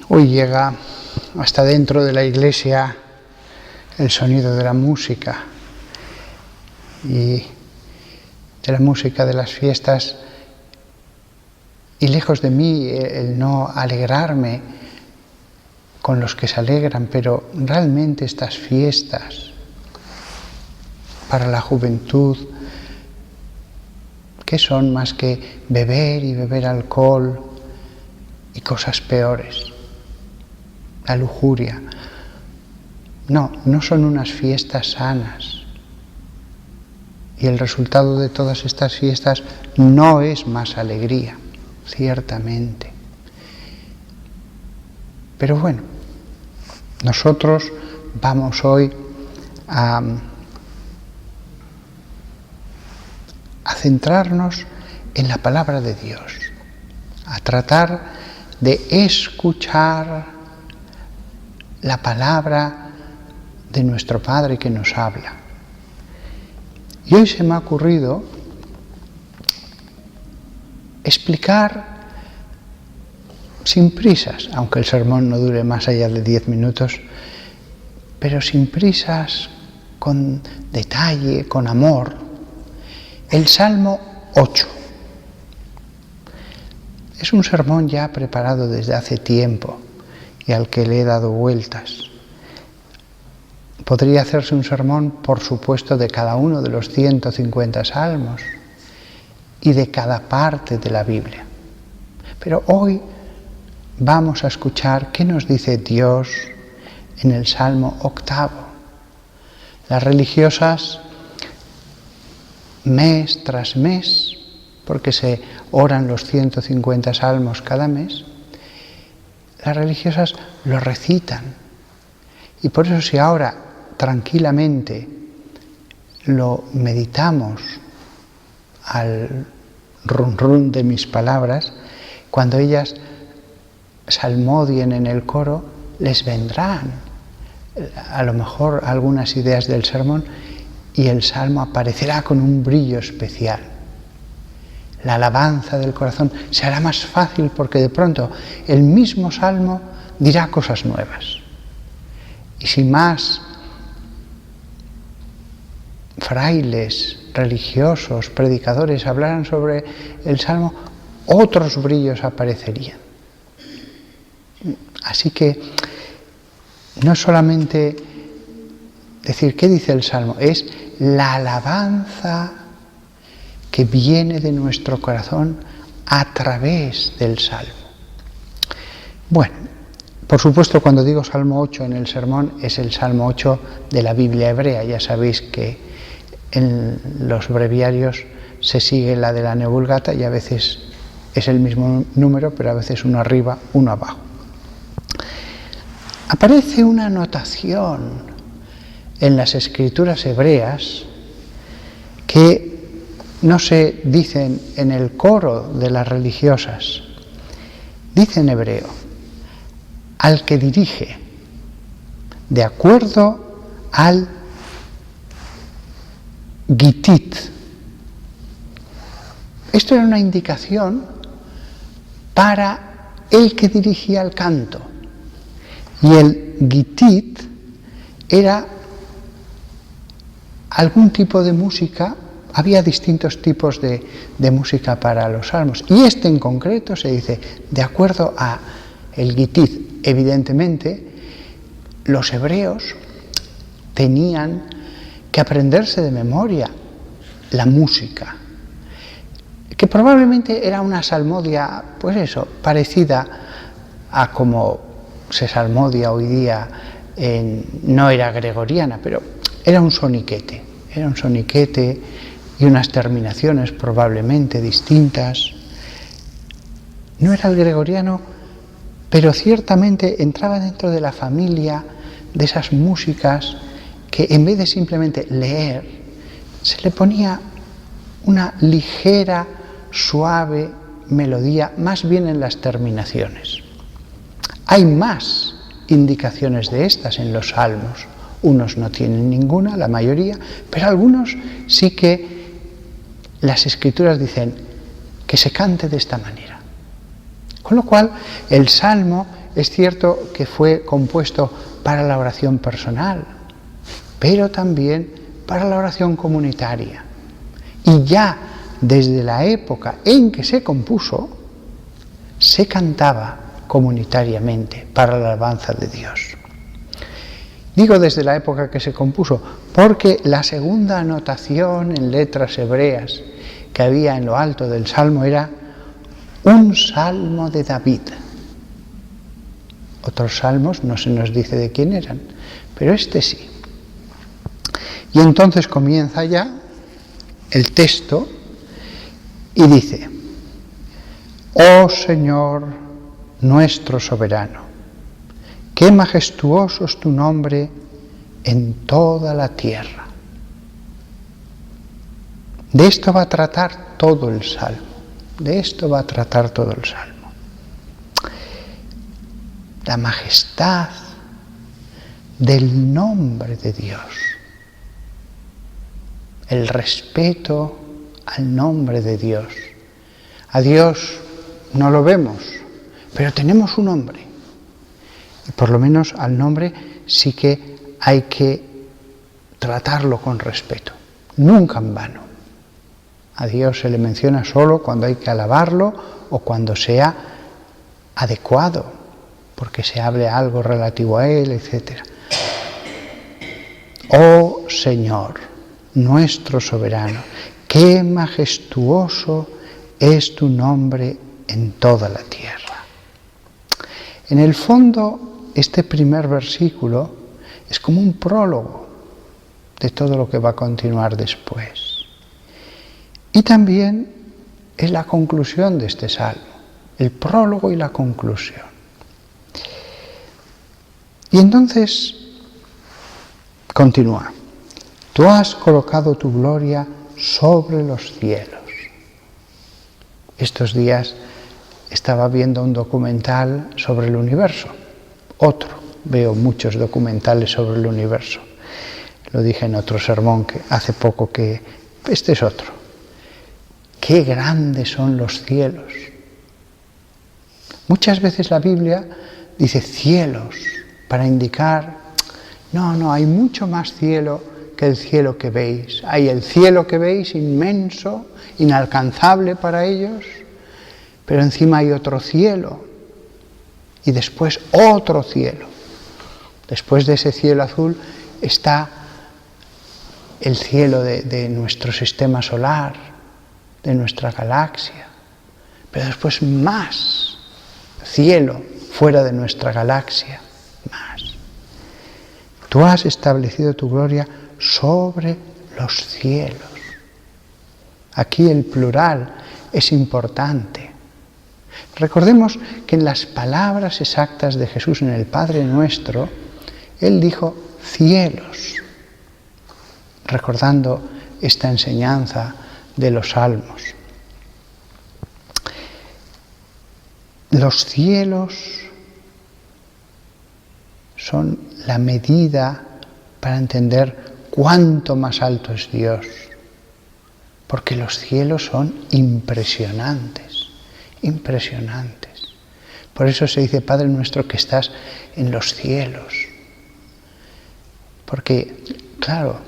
Hoy llega hasta dentro de la iglesia el sonido de la música y de la música de las fiestas, y lejos de mí el no alegrarme con los que se alegran, pero realmente estas fiestas para la juventud, ¿qué son más que beber y beber alcohol y cosas peores? La lujuria. No son unas fiestas sanas. Y el resultado de todas estas fiestas no es más alegría, ciertamente. Pero bueno, nosotros vamos hoy a centrarnos en la palabra de Dios, a tratar de escuchar la palabra de nuestro Padre que nos habla. Y hoy se me ha ocurrido explicar sin prisas, aunque el sermón no dure más allá de 10 minutos, pero sin prisas, con detalle, con amor, el Salmo 8. Es un sermón ya preparado desde hace tiempo y al que le he dado vueltas. Podría hacerse un sermón, por supuesto, de cada uno de los 150 salmos y de cada parte de la Biblia. Pero hoy vamos a escuchar qué nos dice Dios en el Salmo 8. Las religiosas, mes tras mes, porque se oran los 150 salmos cada mes, las religiosas lo recitan. Y por eso, si ahora tranquilamente lo meditamos al rum rum de mis palabras, cuando ellas salmodien en el coro, les vendrán a lo mejor algunas ideas del sermón y el salmo aparecerá con un brillo especial. La alabanza del corazón se hará más fácil porque de pronto el mismo salmo dirá cosas nuevas. Y si más frailes, religiosos, predicadores hablaran sobre el salmo, otros brillos aparecerían. Así que no es solamente decir qué dice el salmo, es la alabanza que viene de nuestro corazón a través del salmo. Bueno, por supuesto, cuando digo Salmo 8 en el sermón, es el Salmo 8 de la Biblia hebrea. Ya sabéis que en los breviarios se sigue la de la Vulgata y a veces es el mismo número, pero a veces uno arriba, uno abajo. Aparece una anotación en las escrituras hebreas que no se dicen en el coro de las religiosas. Dice en hebreo: al que dirige, de acuerdo al gitit. Esto era una indicación para el que dirigía el canto. Y el gitit era algún tipo de música. Había distintos tipos de música para los salmos. Y este en concreto se dice, de acuerdo a el gitit. Evidentemente, los hebreos tenían que aprenderse de memoria la música, que probablemente era una salmodia, pues eso, parecida a como se salmodia hoy día, no era gregoriana, pero era un soniquete y unas terminaciones probablemente distintas. No era el gregoriano, pero ciertamente entraba dentro de la familia de esas músicas que en vez de simplemente leer, se le ponía una ligera, suave melodía, más bien en las terminaciones. Hay más indicaciones de estas en los salmos. Unos no tienen ninguna, la mayoría, pero algunos sí que las escrituras dicen que se cante de esta manera. Con lo cual, el salmo es cierto que fue compuesto para la oración personal, pero también para la oración comunitaria. Y ya desde la época en que se compuso, se cantaba comunitariamente para la alabanza de Dios. Digo desde la época que se compuso, porque la segunda anotación en letras hebreas que había en lo alto del salmo era un salmo de David. Otros salmos no se nos dice de quién eran, pero este sí. Y entonces comienza ya el texto y dice: Oh Señor, nuestro soberano, qué majestuoso es tu nombre en toda la tierra. De esto va a tratar todo el salmo. De esto va a tratar todo el salmo. La majestad del nombre de Dios. El respeto al nombre de Dios. A Dios no lo vemos, pero tenemos un nombre. Y por lo menos al nombre sí que hay que tratarlo con respeto, nunca en vano. A Dios se le menciona solo cuando hay que alabarlo o cuando sea adecuado, porque se hable algo relativo a Él, etc. Oh Señor, nuestro soberano, qué majestuoso es tu nombre en toda la tierra. En el fondo, este primer versículo es como un prólogo de todo lo que va a continuar después. Y también es la conclusión de este salmo, el prólogo y la conclusión. Y entonces continúa: tú has colocado tu gloria sobre los cielos. Estos días estaba viendo un documental sobre el universo, veo muchos documentales sobre el universo. Lo dije en otro sermón que hace poco, que este es otro. Qué grandes son los cielos. Muchas veces la Biblia dice cielos para indicar, no, hay mucho más cielo que el cielo que veis. Hay el cielo que veis inmenso, inalcanzable para ellos, pero encima hay otro cielo y después otro cielo. Después de ese cielo azul está el cielo de nuestro sistema solar, de nuestra galaxia, pero después más cielo fuera de nuestra galaxia, más. Tú has establecido tu gloria sobre los cielos. Aquí el plural es importante. Recordemos que en las palabras exactas de Jesús en el Padre Nuestro, Él dijo cielos, recordando esta enseñanza de los salmos. Los cielos son la medida para entender cuánto más alto es Dios, porque los cielos son impresionantes, impresionantes. Por eso se dice, Padre nuestro que estás en los cielos, porque, claro,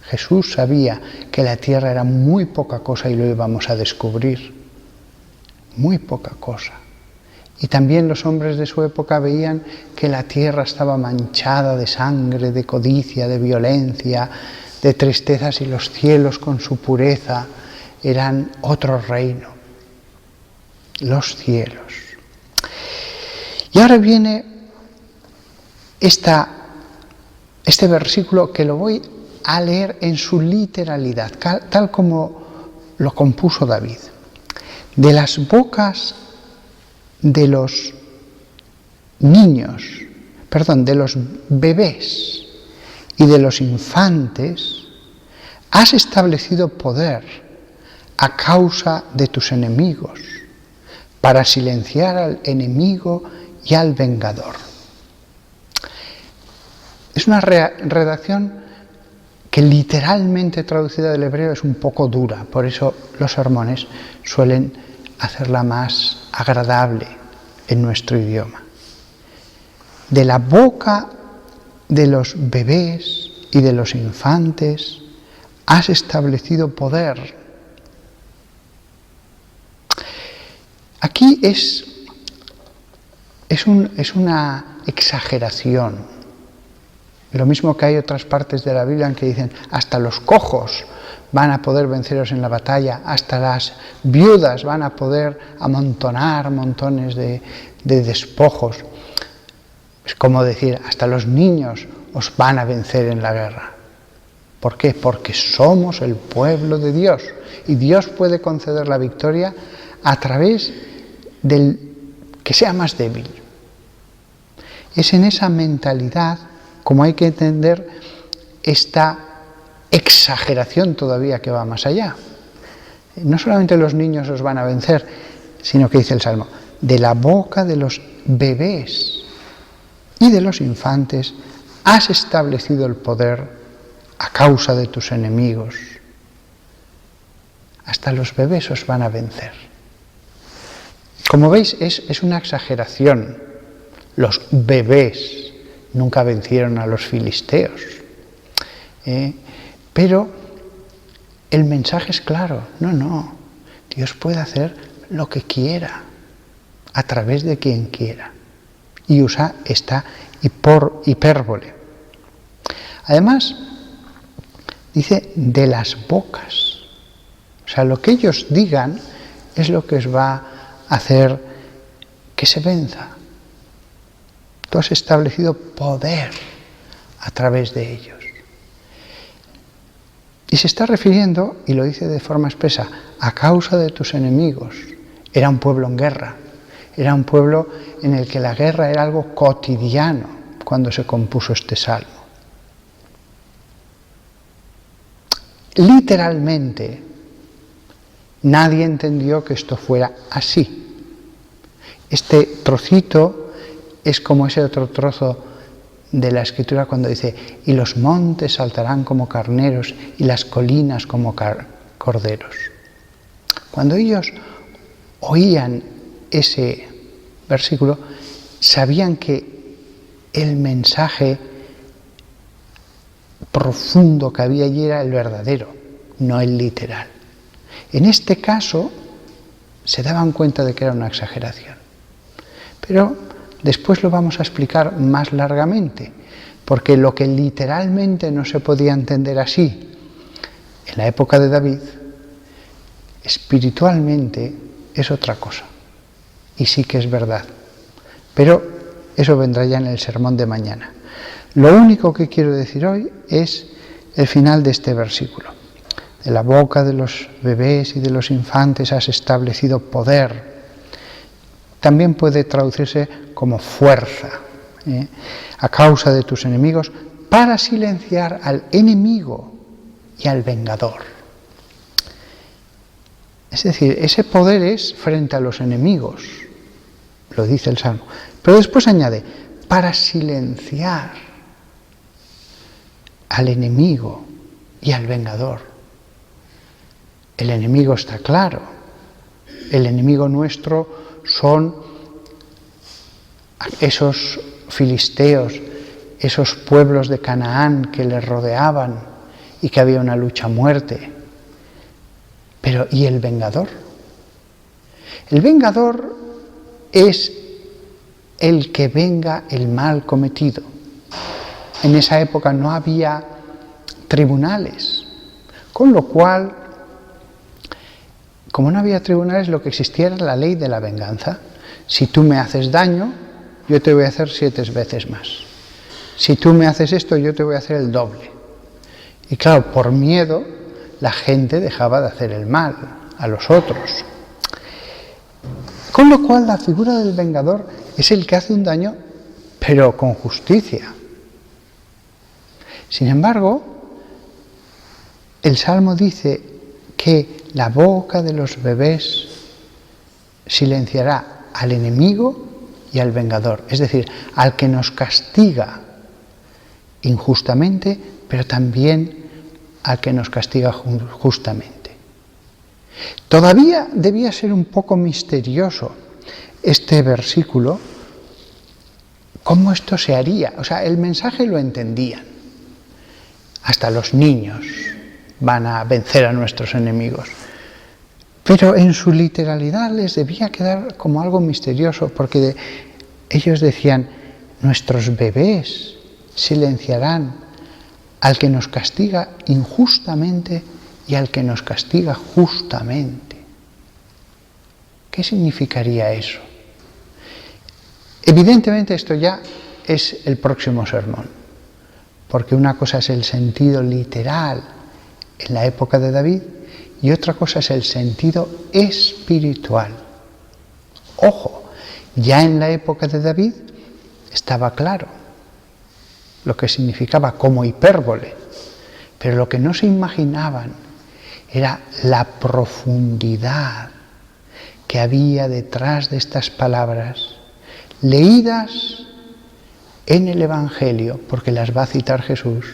Jesús sabía que la tierra era muy poca cosa y lo íbamos a descubrir, muy poca cosa. Y también los hombres de su época veían que la tierra estaba manchada de sangre, de codicia, de violencia, de tristezas, y los cielos con su pureza eran otro reino, los cielos. Y ahora viene este versículo que lo voy a leer en su literalidad, tal como lo compuso David. De las bocas de los de los bebés y de los infantes, has establecido poder a causa de tus enemigos, para silenciar al enemigo y al vengador. Es una redacción que literalmente traducida del hebreo es un poco dura, por eso los sermones suelen hacerla más agradable en nuestro idioma. de la boca de los bebés y de los infantes has establecido poder. Aquí es una exageración. Lo mismo que hay otras partes de la Biblia en que dicen hasta los cojos van a poder venceros en la batalla, hasta las viudas van a poder amontonar montones de despojos. Es como decir, hasta los niños os van a vencer en la guerra. ¿Por qué? Porque somos el pueblo de Dios y Dios puede conceder la victoria a través del que sea más débil. Es en esa mentalidad como hay que entender esta exageración todavía que va más allá. No solamente los niños os van a vencer, sino que dice el Salmo, de la boca de los bebés y de los infantes has establecido el poder a causa de tus enemigos. Hasta los bebés os van a vencer. Como veis, es una exageración. Los bebés nunca vencieron a los filisteos. Pero el mensaje es claro. No. Dios puede hacer lo que quiera, a través de quien quiera. Y usa esta hipérbole. Además, dice de las bocas. O sea, lo que ellos digan es lo que os va a hacer que se venza. Tú has establecido poder a través de ellos. Y se está refiriendo, y lo dice de forma expresa, a causa de tus enemigos. Era un pueblo en guerra. Era un pueblo en el que la guerra era algo cotidiano cuando se compuso este salmo. Literalmente, nadie entendió que esto fuera así. Este trocito es como ese otro trozo de la Escritura cuando dice, y los montes saltarán como carneros y las colinas como corderos. Cuando ellos oían ese versículo, sabían que el mensaje profundo que había allí era el verdadero, no el literal. En este caso, se daban cuenta de que era una exageración. Pero después lo vamos a explicar más largamente, porque lo que literalmente no se podía entender así en la época de David, espiritualmente es otra cosa. Y sí que es verdad. Pero eso vendrá ya en el sermón de mañana. Lo único que quiero decir hoy es el final de este versículo. De la boca de los bebés y de los infantes has establecido poder. También puede traducirse como fuerza, a causa de tus enemigos, para silenciar al enemigo y al vengador. Es decir, ese poder es frente a los enemigos, lo dice el Salmo. Pero después añade, para silenciar al enemigo y al vengador. El enemigo está claro. El enemigo nuestro son esos filisteos, esos pueblos de Canaán que les rodeaban y que había una lucha a muerte. Pero, ¿y el vengador? El vengador es el que venga el mal cometido. En esa época no había tribunales, con lo cual, como no había tribunales, lo que existía era la ley de la venganza. Si tú me haces daño, yo te voy a hacer 7 veces más. Si tú me haces esto, yo te voy a hacer el doble. Y claro, por miedo, la gente dejaba de hacer el mal a los otros. Con lo cual, la figura del vengador es el que hace un daño, pero con justicia. Sin embargo, el Salmo dice que la boca de los bebés silenciará al enemigo y al vengador, es decir, al que nos castiga injustamente, pero también al que nos castiga justamente. Todavía debía ser un poco misterioso este versículo, cómo esto se haría. O sea, el mensaje lo entendían. Hasta los niños van a vencer a nuestros enemigos. Pero en su literalidad les debía quedar como algo misterioso, porque ellos decían, nuestros bebés silenciarán al que nos castiga injustamente y al que nos castiga justamente. ¿Qué significaría eso? Evidentemente esto ya es el próximo sermón, porque una cosa es el sentido literal en la época de David y otra cosa es el sentido espiritual. Ojo, ya en la época de David estaba claro lo que significaba como hipérbole, pero lo que no se imaginaban era la profundidad que había detrás de estas palabras, leídas en el Evangelio, porque las va a citar Jesús,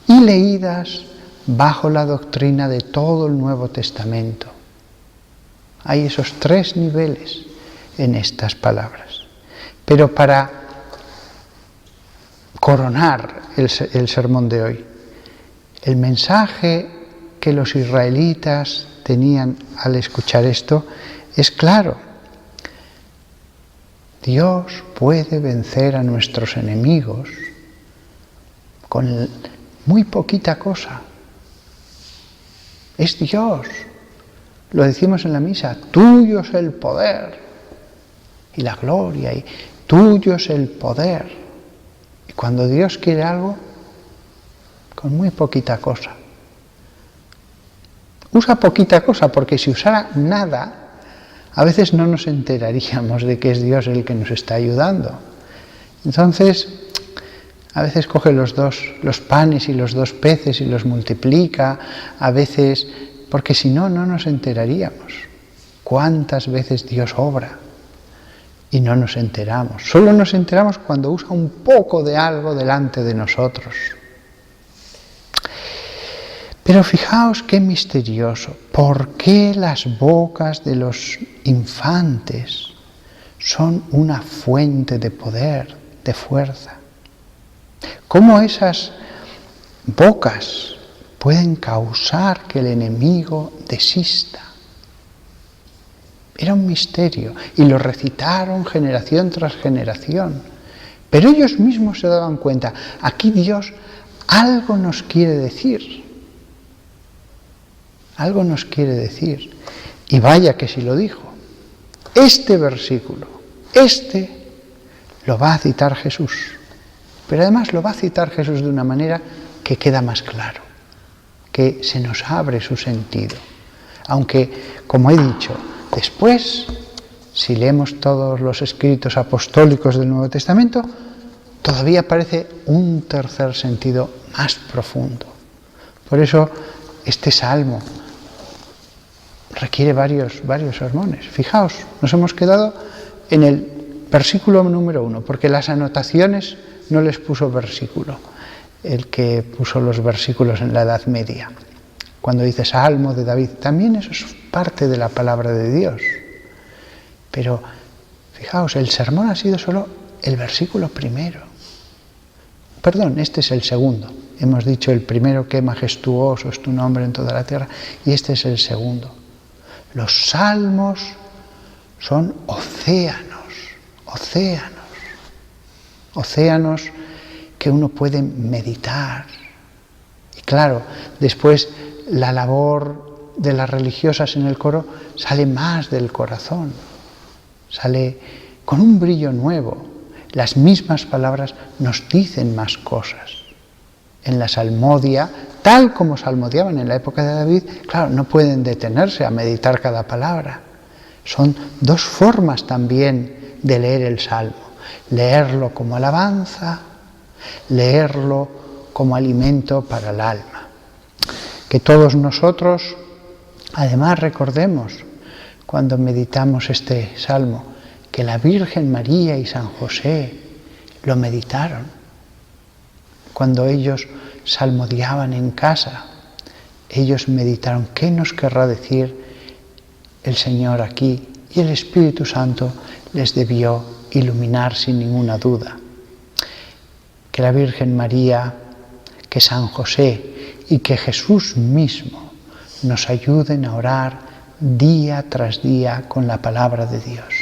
y leídas bajo la doctrina de todo el Nuevo Testamento. Hay esos tres niveles en estas palabras. Pero para coronar el sermón de hoy, el mensaje que los israelitas tenían al escuchar esto es claro. Dios puede vencer a nuestros enemigos con muy poquita cosa. Es Dios. Lo decimos en la misa, tuyo es el poder y la gloria, y tuyo es el poder. Y cuando Dios quiere algo, con muy poquita cosa. Usa poquita cosa, porque si usara nada, a veces no nos enteraríamos de que es Dios el que nos está ayudando. Entonces, a veces coge los panes y los 2 peces y los multiplica, a veces, porque si no, no nos enteraríamos. ¿Cuántas veces Dios obra? Y no nos enteramos. Solo nos enteramos cuando usa un poco de algo delante de nosotros. Pero fijaos qué misterioso. ¿Por qué las bocas de los infantes son una fuente de poder, de fuerza? ¿Cómo esas bocas pueden causar que el enemigo desista? Era un misterio y lo recitaron generación tras generación. Pero ellos mismos se daban cuenta, aquí Dios algo nos quiere decir. Algo nos quiere decir. Y vaya que si lo dijo. Este versículo, lo va a citar Jesús. Pero además lo va a citar Jesús de una manera que queda más claro, que se nos abre su sentido. Aunque, como he dicho, después, si leemos todos los escritos apostólicos del Nuevo Testamento, todavía aparece un tercer sentido más profundo. Por eso, este salmo requiere varios sermones. Fijaos, nos hemos quedado en el versículo número 1, porque las anotaciones no les puso versículo, el que puso los versículos en la Edad Media. Cuando dice Salmo de David, también eso es parte de la palabra de Dios. Pero, fijaos, el sermón ha sido solo el versículo primero. Perdón, este es el segundo. Hemos dicho el primero, qué majestuoso es tu nombre en toda la tierra, y este es el segundo. Los salmos son océanos que uno puede meditar. Y claro, después la labor de las religiosas en el coro sale más del corazón, sale con un brillo nuevo. Las mismas palabras nos dicen más cosas. En la salmodia, tal como salmodiaban en la época de David, claro, no pueden detenerse a meditar cada palabra. Son 2 formas también de leer el salmo. Leerlo como alabanza, leerlo como alimento para el alma. Que todos nosotros, además, recordemos, cuando meditamos este salmo, que la Virgen María y San José lo meditaron. Cuando ellos salmodiaban en casa, ellos meditaron qué nos querrá decir el Señor aquí, y el Espíritu Santo les debió iluminar sin ninguna duda. que la Virgen María, que San José y que Jesús mismo nos ayuden a orar día tras día con la palabra de Dios.